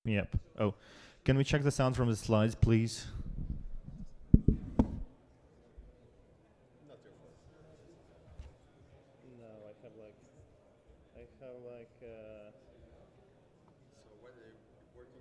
Yep. Oh, can we check the sound from the slides, please? No, I have like. So what are you working?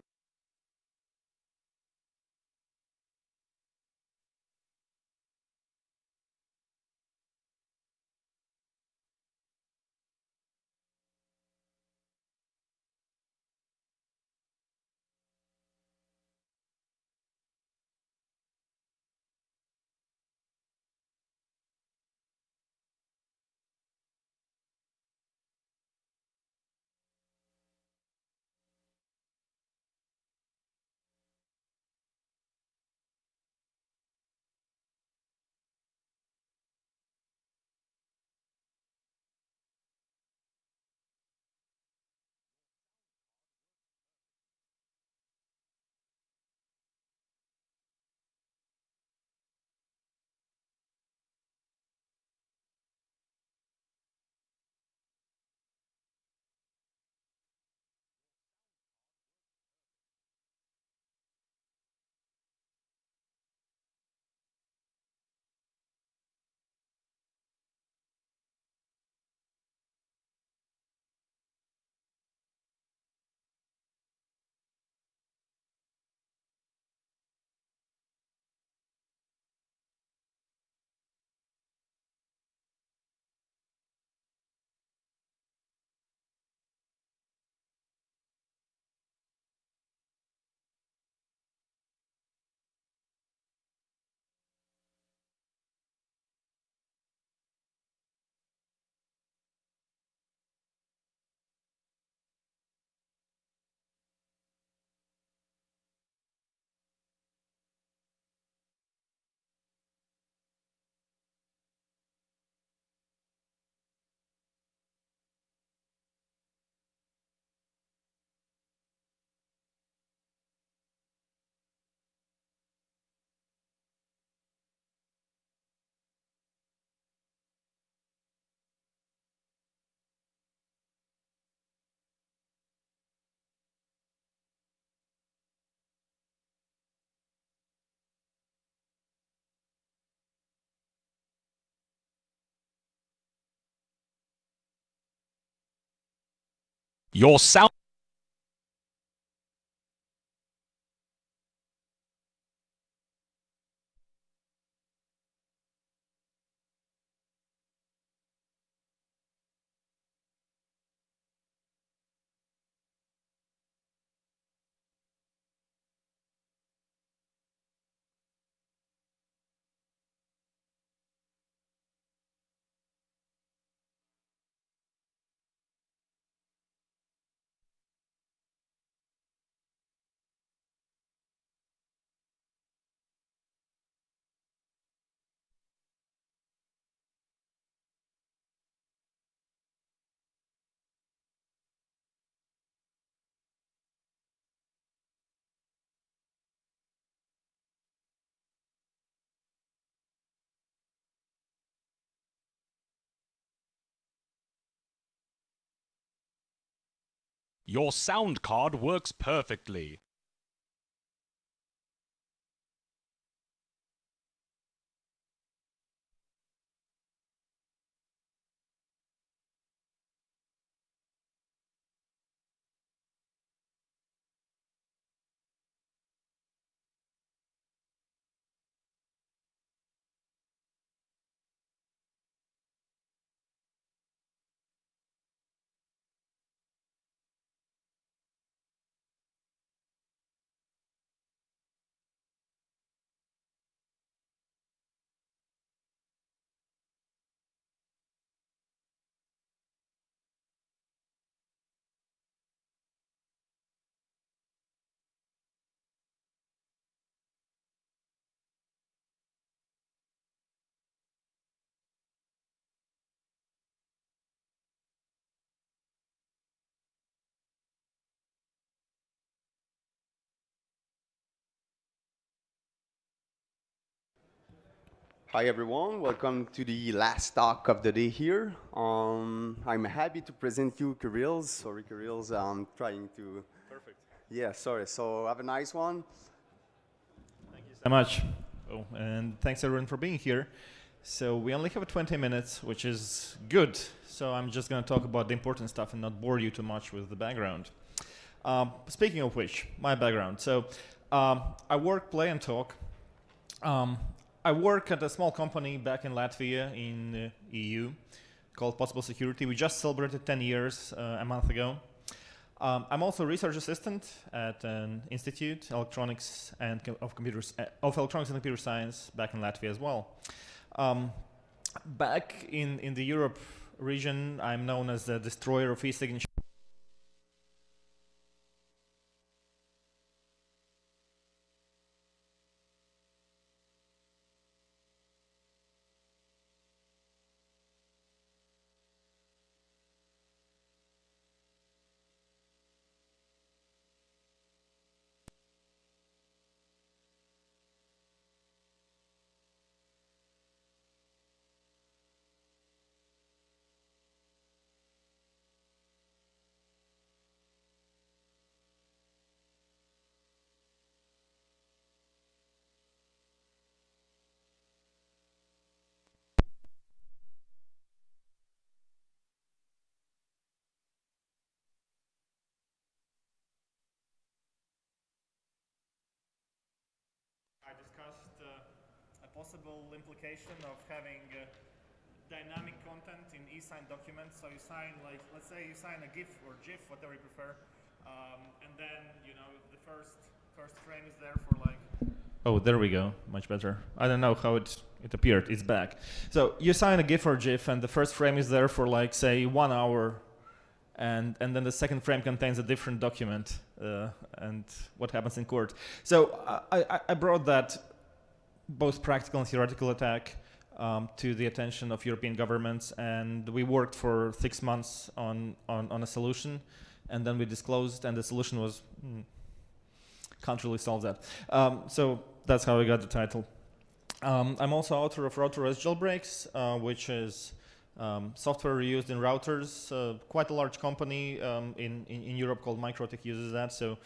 Your sound. Your sound card works perfectly. Hi everyone, welcome to the last talk of the day here. I'm happy to present you Kirils. Sorry Kirils, I'm trying to... Perfect. Yeah, sorry. So have a nice one. Thank you so much. Oh, and thanks everyone for being here. So we only have 20 minutes, which is good. So I'm just going to talk about the important stuff and not bore you too much with the background. Speaking of which, my background. So I work, play, and talk. I work at a small company back in Latvia in EU called Possible Security. We just celebrated 10 years a month ago. I'm also a research assistant at an institute, Electronics and Computer Science, back in Latvia as well. Back in the Europe region, I'm known as the destroyer of e-signature. I discussed a possible implication of having dynamic content in e-signed documents. So you sign, like, let's say you sign a GIF or GIF, whatever you prefer, and then, you know, the first frame is there for like. Oh, there we go, much better. I don't know how it appeared. It's back. So you sign a GIF or GIF, and the first frame is there for like, say, 1 hour, and then the second frame contains a different document, and what happens in court. So I brought that both practical and theoretical attack to the attention of European governments, and we worked for 6 months on a solution, and then we disclosed, and the solution was can't really solve that. So that's how I got the title. I'm also author of Router-OS Jailbreaks, which is software used in routers. Quite a large company in Europe called Microtech uses that, so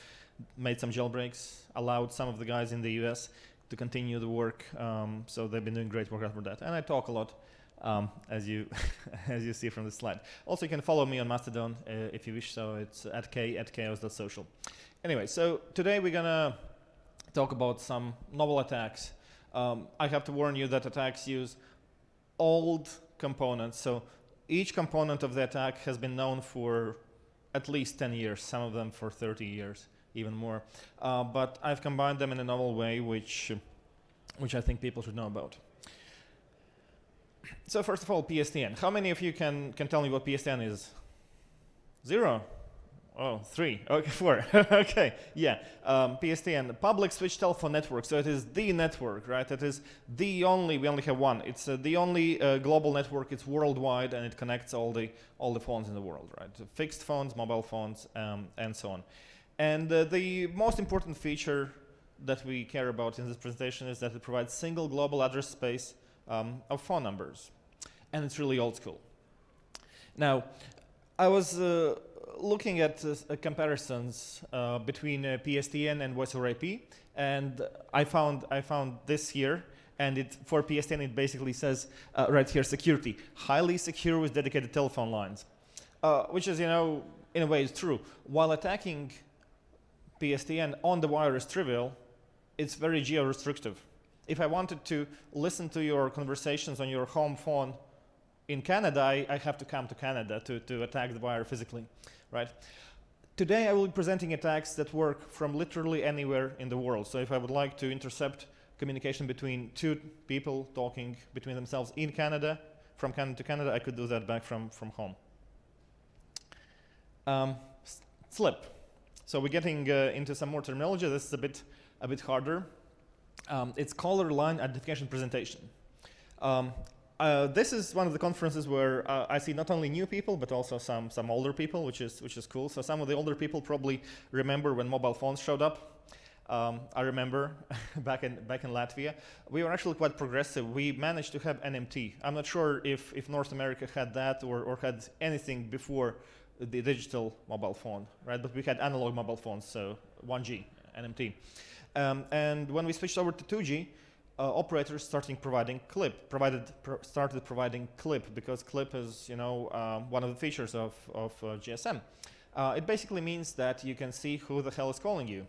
made some jailbreaks, allowed some of the guys in the US to continue the work, so they've been doing great work after that. And I talk a lot, as you as you see from the slide. Also, you can follow me on Mastodon if you wish, so it's @chaos.social. Anyway, so today we're gonna talk about some novel attacks. I have to warn you that attacks use old components, so each component of the attack has been known for at least 10 years, some of them for 30 years, even more. But I've combined them in a novel way, which I think people should know about. So first of all, PSTN. How many of you can tell me what PSTN is? 0? Oh, 3. Okay, 4. Okay, yeah. PSTN, public switch telephone network. So it is the network, right? It is the only. We only have one. It's the only global network. It's worldwide, and it connects all the phones in the world, right? Fixed phones, mobile phones, and so on. And the most important feature that we care about in this presentation is that it provides single global address space of phone numbers, and it's really old school. Now, I was looking at comparisons between PSTN and voice over IP, and I found this here, and for PSTN it basically says right here, security, highly secure with dedicated telephone lines, which is, you know, in a way is true. While attacking PSTN on the wire is trivial, it's very geo-restrictive. If I wanted to listen to your conversations on your home phone in Canada, I have to come to Canada to attack the wire physically, right? Today I will be presenting attacks that work from literally anywhere in the world. So if I would like to intercept communication between two people talking between themselves in Canada, from Canada to Canada, I could do that back from home. Slip. So we're getting into some more terminology. This is a bit harder. It's caller line identification presentation. This is one of the conferences where I see not only new people but also some older people, which is cool. So some of the older people probably remember when mobile phones showed up. I remember back in Latvia, we were actually quite progressive. We managed to have NMT. I'm not sure if North America had that or had anything before the digital mobile phone, right? But we had analog mobile phones, so 1G, NMT. And when we switched over to 2G, operators started providing clip because clip is, you know, one of the features of GSM. It basically means that you can see who the hell is calling you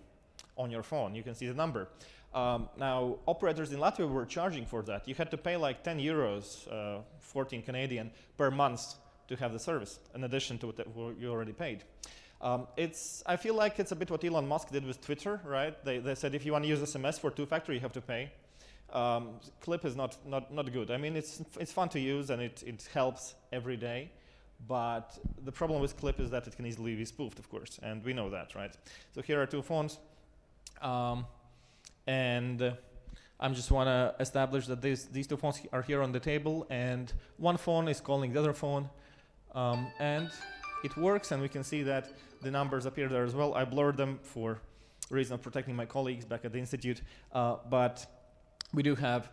on your phone. You can see the number. Now, operators in Latvia were charging for that. You had to pay like 10 euros, 14 Canadian per month to have the service, in addition to what you already paid. I feel like it's a bit what Elon Musk did with Twitter, right? They said if you want to use SMS for two-factor, you have to pay. Clip is not good. I mean, it's fun to use and it helps every day, but the problem with Clip is that it can easily be spoofed, of course, and we know that, right? So here are two phones, and I just want to establish that these two phones are here on the table, and one phone is calling the other phone, and it works, and we can see that the numbers appear there as well. I blurred them for reason of protecting my colleagues back at the institute, but we do have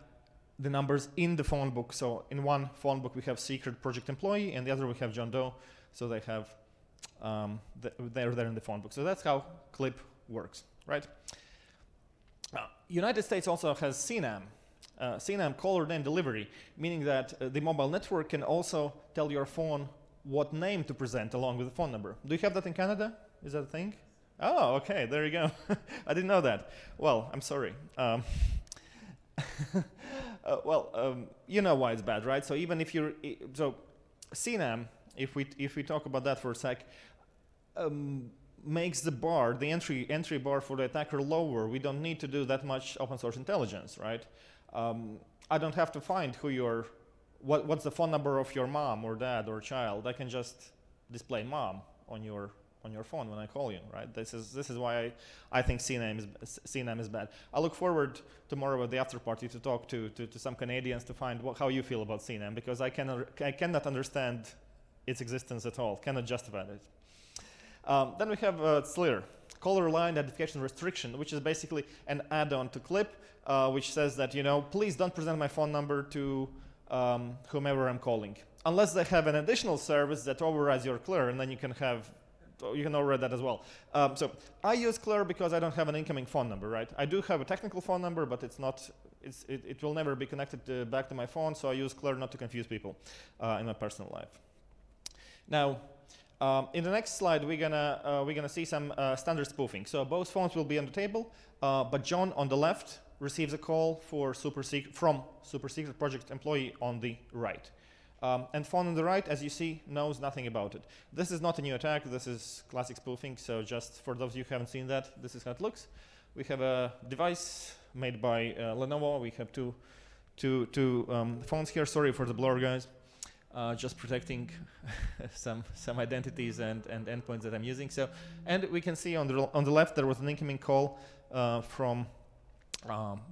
the numbers in the phone book. So in one phone book we have secret project employee, and the other we have John Doe. So they have they're there in the phone book. So that's how Clip works, right? United States also has CNAM. CNAM, caller name delivery, meaning that the mobile network can also tell your phone what name to present along with the phone number. Do you have that in Canada? Is that a thing? Oh, okay, there you go. I didn't know that. Well, I'm sorry. You know why it's bad, right? So even if you're, so CNAM, if we talk about that for a sec, makes the bar, the entry bar for the attacker lower. We don't need to do that much open source intelligence, right? I don't have to find who what's the phone number of your mom or dad or child. I can just display mom on your phone when I call you, right? This is why I think CNAM is bad. I look forward tomorrow at the after party to talk to some Canadians to find how you feel about CNAM, because I cannot understand its existence at all, cannot justify it. Then we have SLIR, caller line identification restriction, which is basically an add-on to Clip, which says that, you know, please don't present my phone number to whomever I'm calling, unless they have an additional service that overrides your CLIR, and then you can override that as well. So I use CLIR because I don't have an incoming phone number, right? I do have a technical phone number, but it will never be connected back to my phone, so I use CLIR not to confuse people in my personal life. Now, in the next slide, we're gonna see some standard spoofing. So both phones will be on the table, but John on the left receives a call from super secret project employee on the right. And phone on the right, as you see, knows nothing about it. This is not a new attack. This is classic spoofing. So just for those of you who haven't seen that, this is how it looks. We have a device made by Lenovo. We have two phones here. Sorry for the blur, guys. Just protecting some identities and endpoints that I'm using. So, and we can see on the left there was an incoming call from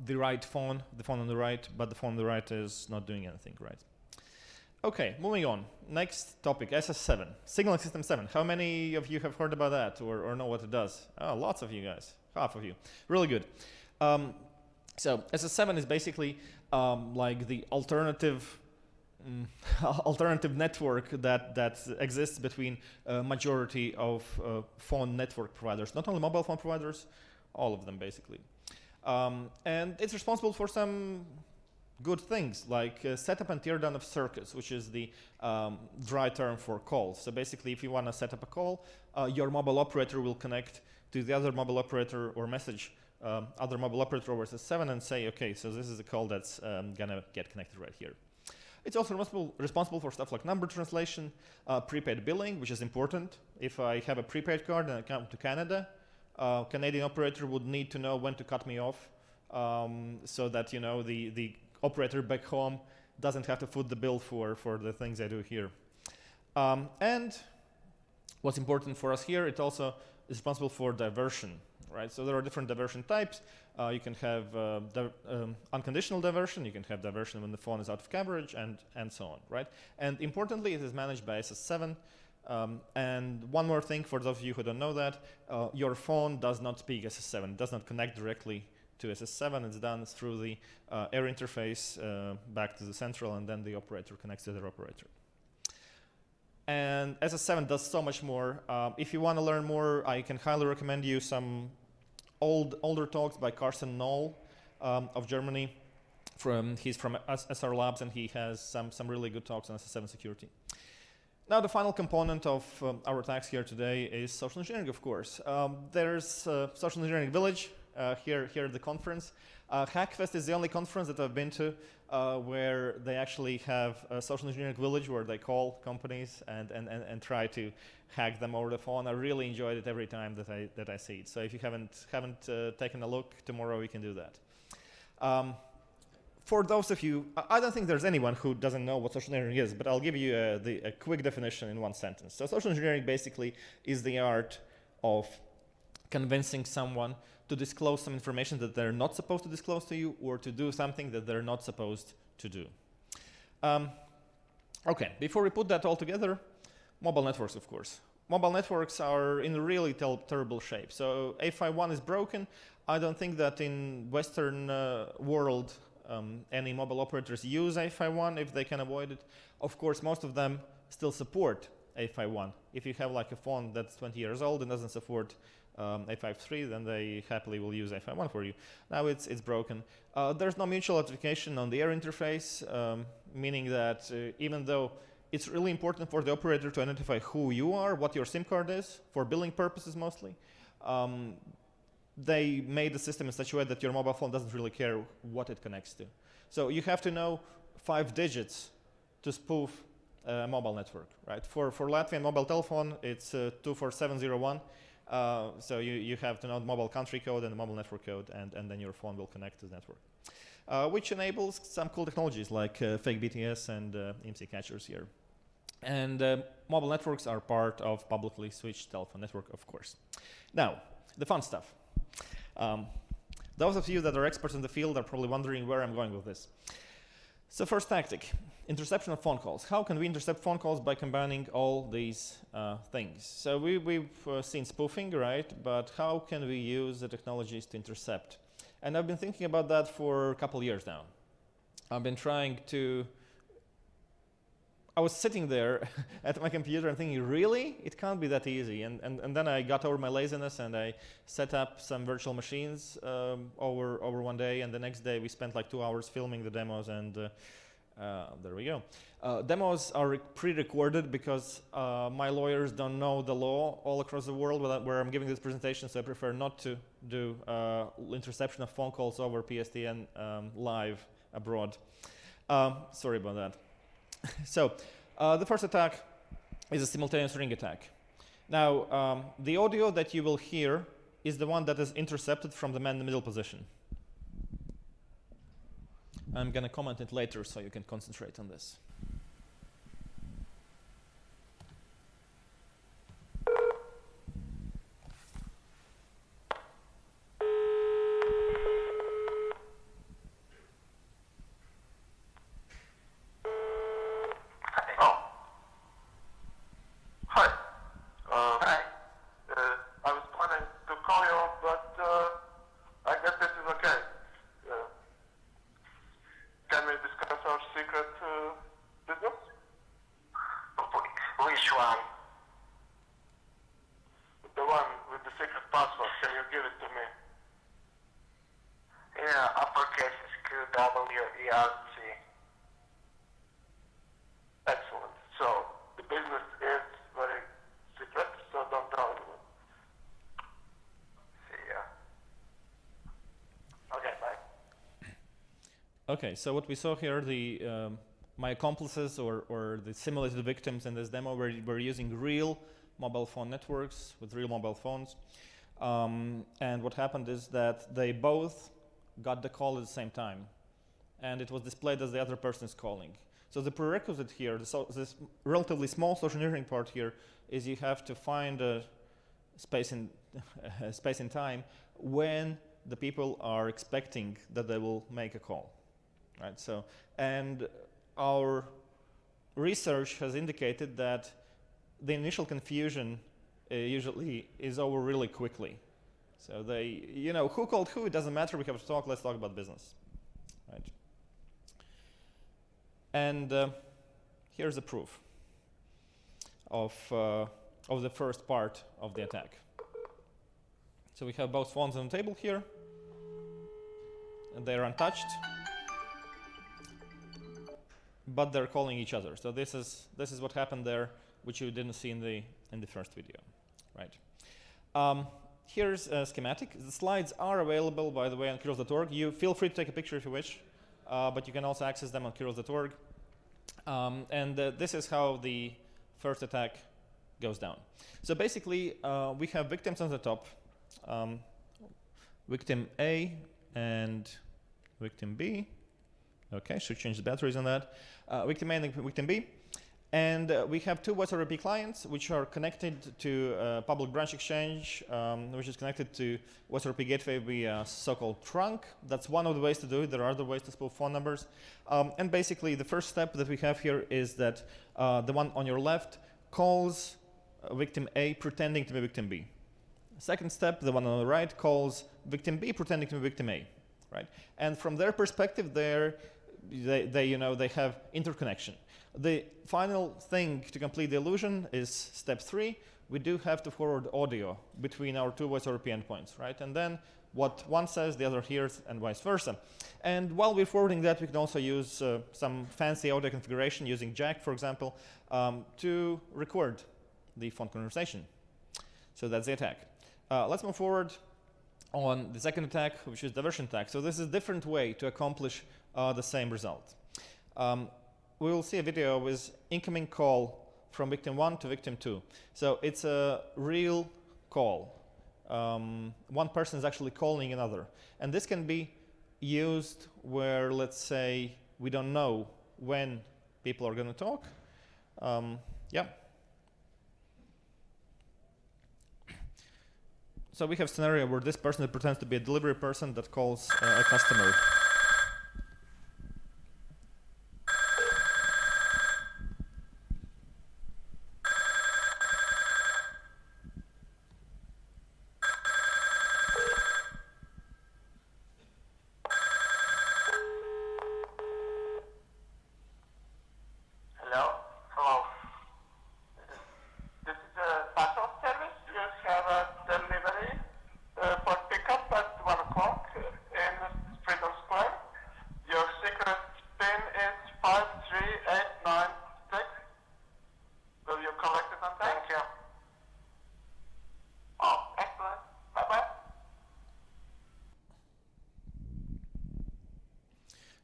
the right phone, the phone on the right, but the phone on the right is not doing anything, right? Okay, moving on. Next topic, SS7, Signaling System 7. How many of you have heard about that or know what it does? Oh, lots of you guys, half of you. Really good. So SS7 is basically like the alternative network that exists between a majority of phone network providers, not only mobile phone providers, all of them basically. And it's responsible for some good things like setup and teardown of circuits, which is the dry term for calls. So basically, if you want to set up a call, your mobile operator will connect to the other mobile operator or message other mobile operator over SS7 and say, okay, so this is a call that's gonna get connected right here. It's also responsible for stuff like number translation, prepaid billing, which is important. If I have a prepaid card and I come to Canada, Canadian operator would need to know when to cut me off, so that, you know, the operator back home doesn't have to foot the bill for the things I do here. And what's important for us here, it also is responsible for diversion, right? So there are different diversion types. You can have unconditional diversion, you can have diversion when the phone is out of coverage, and so on, right? And importantly, it is managed by SS7. And one more thing for those of you who don't know that, your phone does not speak SS7, it does not connect directly to SS7, it's done through the air interface back to the central, and then the operator connects to the operator. And SS7 does so much more. If you want to learn more, I can highly recommend you some older talks by Carsten Knoll of Germany. He's from SR Labs, and he has some really good talks on SS7 security. Now, the final component of our attacks here today is social engineering, of course. There's Social Engineering Village here at the conference. Hackfest is the only conference that I've been to where they actually have a social engineering village where they call companies and try to hack them over the phone. I really enjoyed it every time that I see it. So if you haven't taken a look, tomorrow we can do that. For those of you, I don't think there's anyone who doesn't know what social engineering is, but I'll give you a quick definition in one sentence. So social engineering basically is the art of convincing someone to disclose some information that they're not supposed to disclose to you, or to do something that they're not supposed to do. Okay, before we put that all together, mobile networks, of course. Mobile networks are in really terrible shape. So A51 is broken. I don't think that in Western world any mobile operators use A51 if they can avoid it. Of course, most of them still support A51. If you have like a phone that's 20 years old and doesn't support A53, then they happily will use A51 for you. Now it's broken. There's no mutual authentication on the air interface, meaning that even though it's really important for the operator to identify who you are, what your SIM card is, for billing purposes mostly, they made the system in such a way that your mobile phone doesn't really care what it connects to. So you have to know 5 digits to spoof a mobile network, right? For Latvian mobile telephone, it's 24701. So you have to know the mobile country code and the mobile network code, and then your phone will connect to the network, which enables some cool technologies like fake BTS and IMSI catchers here. And mobile networks are part of publicly switched telephone network, of course. Now, the fun stuff. Those of you that are experts in the field are probably wondering where I'm going with this. So first tactic, interception of phone calls. How can we intercept phone calls by combining all these things? So we've seen spoofing, right? But how can we use the technologies to intercept? And I've been thinking about that for a couple years now. I've been trying to... I was sitting there at my computer and thinking, really? It can't be that easy. And then I got over my laziness and I set up some virtual machines over one day. And the next day we spent like 2 hours filming the demos, and there we go. Demos are pre-recorded because my lawyers don't know the law all across the world where I'm giving this presentation, so I prefer not to do interception of phone calls over PSTN live abroad. Sorry about that. So the first attack is a simultaneous ring attack. Now, the audio that you will hear is the one that is intercepted from the man in the middle position. I'm going to comment it later so you can concentrate on this. Okay, so what we saw here, my accomplices or the simulated victims in this demo were using real mobile phone networks with real mobile phones. And what happened is that they both got the call at the same time. And it was displayed as the other person is calling. So the prerequisite here, this relatively small social engineering part here, is you have to find a space in time when the people are expecting that they will make a call. Right, so, and our research has indicated that the initial confusion usually is over really quickly. So who called who, it doesn't matter, we have to talk, let's talk about business. Right. And here's the proof of the first part of the attack. So we have both phones on the table here, and they're untouched, but they're calling each other. So this is what happened there, which you didn't see in the first video, right? Here's a schematic. The slides are available, by the way, on Kirils.org. You feel free to take a picture if you wish, but you can also access them on Kirils.org. This is how the first attack goes down. So basically, we have victims on the top, victim A and victim B. Okay, should change the batteries on that. Victim A and victim B. And we have two voice over IP clients, which are connected to a public branch exchange, which is connected to voice over IP gateway via so-called trunk. That's one of the ways to do it. There are other ways to spoof phone numbers. And basically, the first step that we have here is that the one on your left calls victim A pretending to be victim B. Second step, the one on the right, calls victim B pretending to be victim A, right? And from their perspective, they have interconnection. The final thing to complete the illusion is step 3. We do have to forward audio between our two voice over IP endpoints, right? And then what one says, the other hears, and vice versa. And while we're forwarding that, we can also use some fancy audio configuration using Jack, for example, to record the phone conversation. So that's the attack. Let's move forward on the second attack, which is diversion attack. So this is a different way to accomplish the same result. We will see a video with incoming call from victim 1 to victim 2. So it's a real call. One person is actually calling another. And this can be used where, let's say, we don't know when people are going to talk. Yeah. So we have a scenario where this person that pretends to be a delivery person that calls a customer.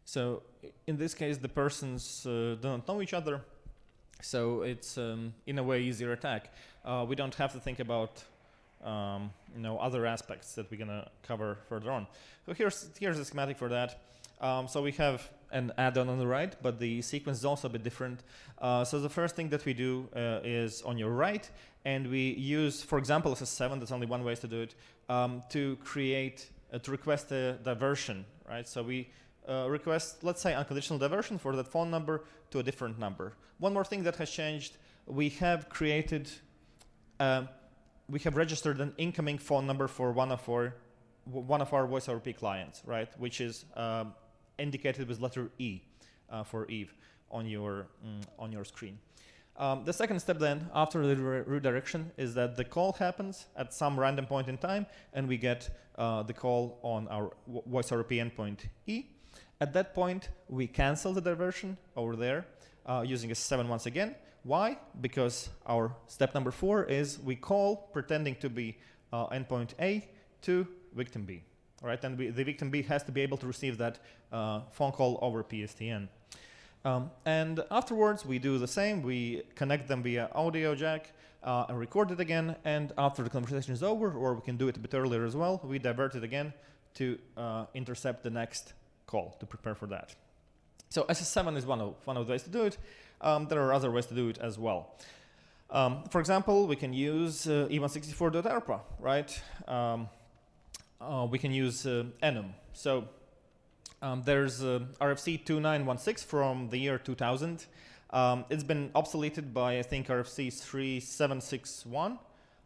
So in this case, the persons don't know each other, so it's in a way easier attack. We don't have to think about other aspects that we're gonna cover further on. So here's a schematic for that. So we have an add-on on the right, but the sequence is also a bit different. So the first thing that we do is on your right, and we use, for example, SS7. There's only one way to do it, to request a diversion, right? So we request, let's say, unconditional diversion for that phone number to a different number. One more thing that has changed: we have registered an incoming phone number for one of our voice over IP clients, right? Which is indicated with letter E for Eve on your screen. The second step then, after the redirection, is that the call happens at some random point in time, and we get the call on our voice over IP endpoint E. At that point, we cancel the diversion over there using SS7 once again. Why? Because our step number 4 is we call pretending to be endpoint A to victim B. All right, and the victim B has to be able to receive that phone call over PSTN. And afterwards, we do the same. We connect them via audio jack and record it again. And after the conversation is over, or we can do it a bit earlier as well, we divert it again to intercept the next call to prepare for that. So SS7 is one of the ways to do it. There are other ways to do it as well. For example, we can use E164.ARPA, right? We can use enum. So there's RFC 2916 from the year 2000. It's been obsoleted by, I think, RFC 3761.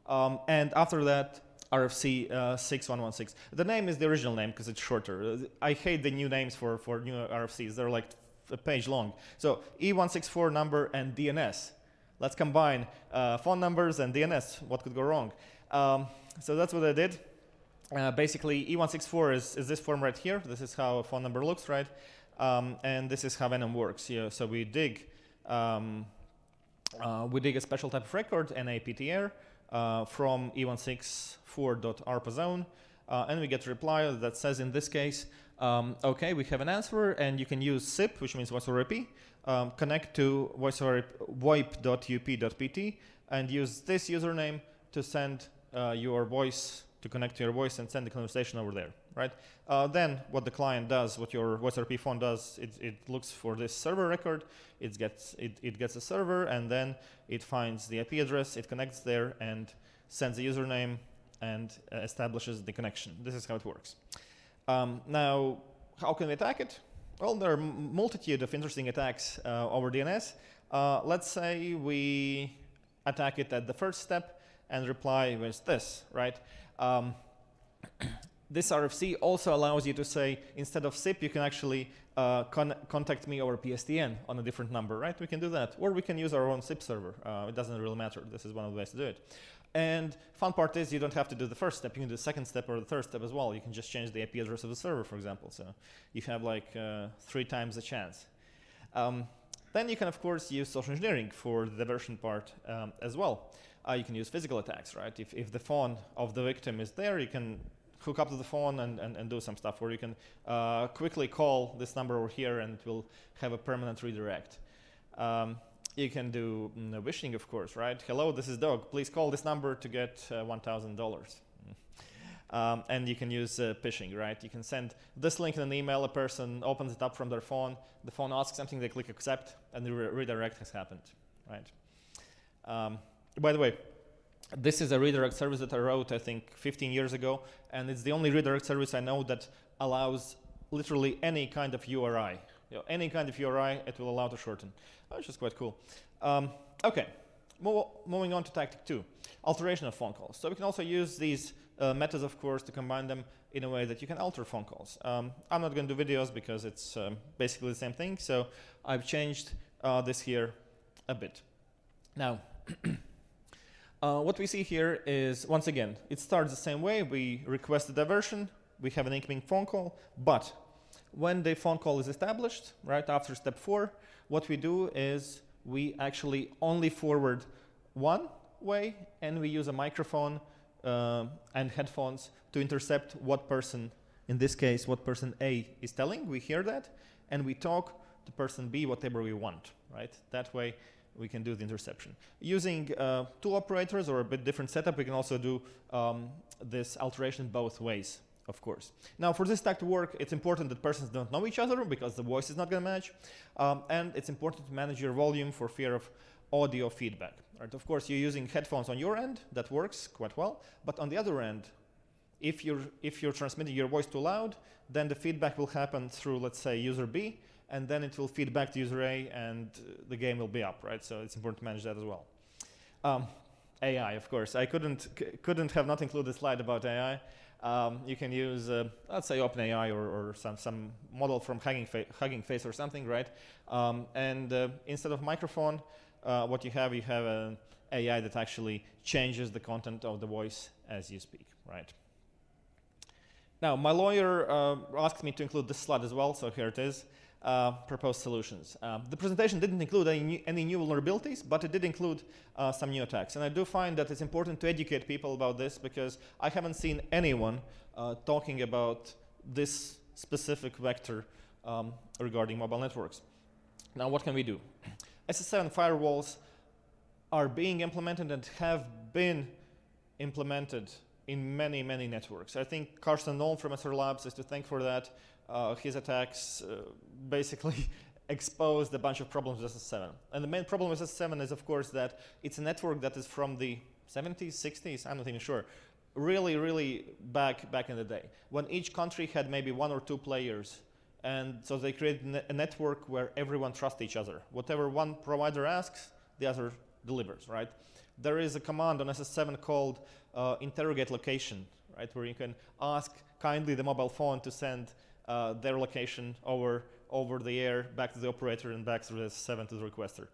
And after that, RFC 6116. The name is the original name because it's shorter. I hate the new names for new RFCs. They're like a page long. So E164 number and DNS. Let's combine phone numbers and DNS. What could go wrong? So that's what I did. basically E164 is this form right here. This is how a phone number looks, right? And this is how Venom works. Yeah, so we dig a special type of record, NAPTR, from E164.ARPA zone, and we get a reply that says, in this case, okay, we have an answer, and you can use SIP, which means voice over IP, connect to voip.up.pt, and use this username to send your voice, to connect to your voice and send the conversation over there, right? Then what the client does, what your voice RP phone does, it looks for this server record, it gets a server, and then it finds the IP address, it connects there and sends the username and establishes the connection. This is how it works. Now, how can we attack it? Well, there are a multitude of interesting attacks over DNS. Let's say we attack it at the first step and reply with this, right? This RFC also allows you to say, instead of SIP, you can actually contact me over PSTN on a different number, right? We can do that. Or we can use our own SIP server. It doesn't really matter. This is one of the ways to do it. And fun part is you don't have to do the first step. You can do the second step or the third step as well. You can just change the IP address of the server, for example. So you have like 3 times the chance. Then you can, of course, use social engineering for the diversion part as well. You can use physical attacks, right? If the phone of the victim is there, you can hook up to the phone and do some stuff, or you can quickly call this number over here and it will have a permanent redirect. You can do wishing, of course, right? Hello, this is Dog. Please call this number to get $1,000. And you can use phishing, right? You can send this link in an email, a person opens it up from their phone, the phone asks something, they click accept, and the redirect has happened, right? By the way, this is a redirect service that I wrote, I think, 15 years ago, and it's the only redirect service I know that allows literally any kind of URI. Any kind of URI, it will allow to shorten, which is quite cool. Okay, moving on to tactic 2, alteration of phone calls. So we can also use these methods, of course, to combine them in a way that you can alter phone calls. I'm not going to do videos because it's basically the same thing, so I've changed this here a bit. Now, what we see here is, once again, it starts the same way. We request a diversion, we have an incoming phone call, but when the phone call is established, right after step 4, what we do is we actually only forward one way, and we use a microphone and headphones to intercept what person, in this case, what person A is telling. We hear that, and we talk to person B whatever we want, right? That way, we can do the interception. Using 2 operators or a bit different setup, we can also do this alteration both ways, of course. Now, for this attack to work, it's important that persons don't know each other because the voice is not going to match. And it's important to manage your volume for fear of audio feedback. Right? Of course, you're using headphones on your end. That works quite well. But on the other end, if you're transmitting your voice too loud, then the feedback will happen through, let's say, user B, and then it will feed back to user A, and the game will be up, right? So it's important to manage that as well. AI, of course. I couldn't have not included a slide about AI. You can use, let's say, OpenAI or some model from Hugging Face or something, right? Instead of microphone, what you have an AI that actually changes the content of the voice as you speak, right? Now, my lawyer asked me to include this slide as well, so here it is. Proposed solutions. The presentation didn't include any new vulnerabilities, but it did include some new attacks. And I do find that it's important to educate people about this because I haven't seen anyone talking about this specific vector regarding mobile networks. Now, what can we do? SS7 firewalls are being implemented and have been implemented in many, many networks. I think Carsten Noll from SR Labs is to thank for that. His attacks basically exposed a bunch of problems with SS7. And the main problem with SS7 is, of course, that it's a network that is from the 70s, 60s, I'm not even sure. Really, really back in the day, when each country had maybe 1 or 2 players. And so they created a network where everyone trusts each other. Whatever one provider asks, the other delivers, right? There is a command on SS7 called interrogate location, right? Where you can ask kindly the mobile phone to send their location over the air back to the operator and back through SS7 to the requester.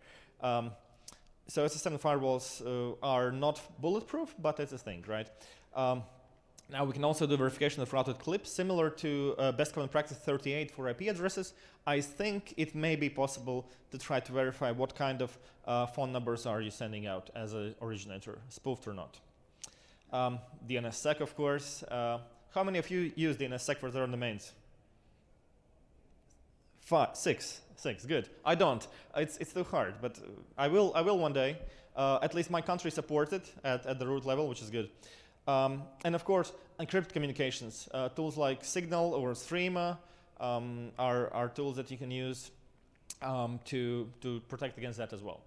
So SS7 firewalls are not bulletproof, but it's a thing, right? Now we can also do verification of routed clips, similar to best common practice 38 for IP addresses. I think it may be possible to try to verify what kind of phone numbers are you sending out as an originator, spoofed or not. DNSSEC, of course. How many of you use DNSSEC for their domains? 6, good. I don't. It's too hard, but I will one day. At least my country supports it at the root level, which is good. And of course, encrypted communications. Tools like Signal or Threema are tools that you can use to protect against that as well.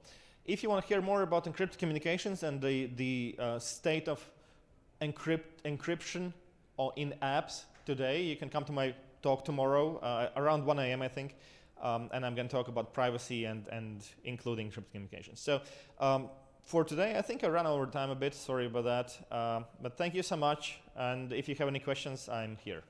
If you want to hear more about encrypted communications and the state of encryption in apps today, you can come to my talk tomorrow around 1 a.m. I think, and I'm going to talk about privacy and including encrypted communications. So for today, I think I ran over time a bit. Sorry about that, but thank you so much. And if you have any questions, I'm here.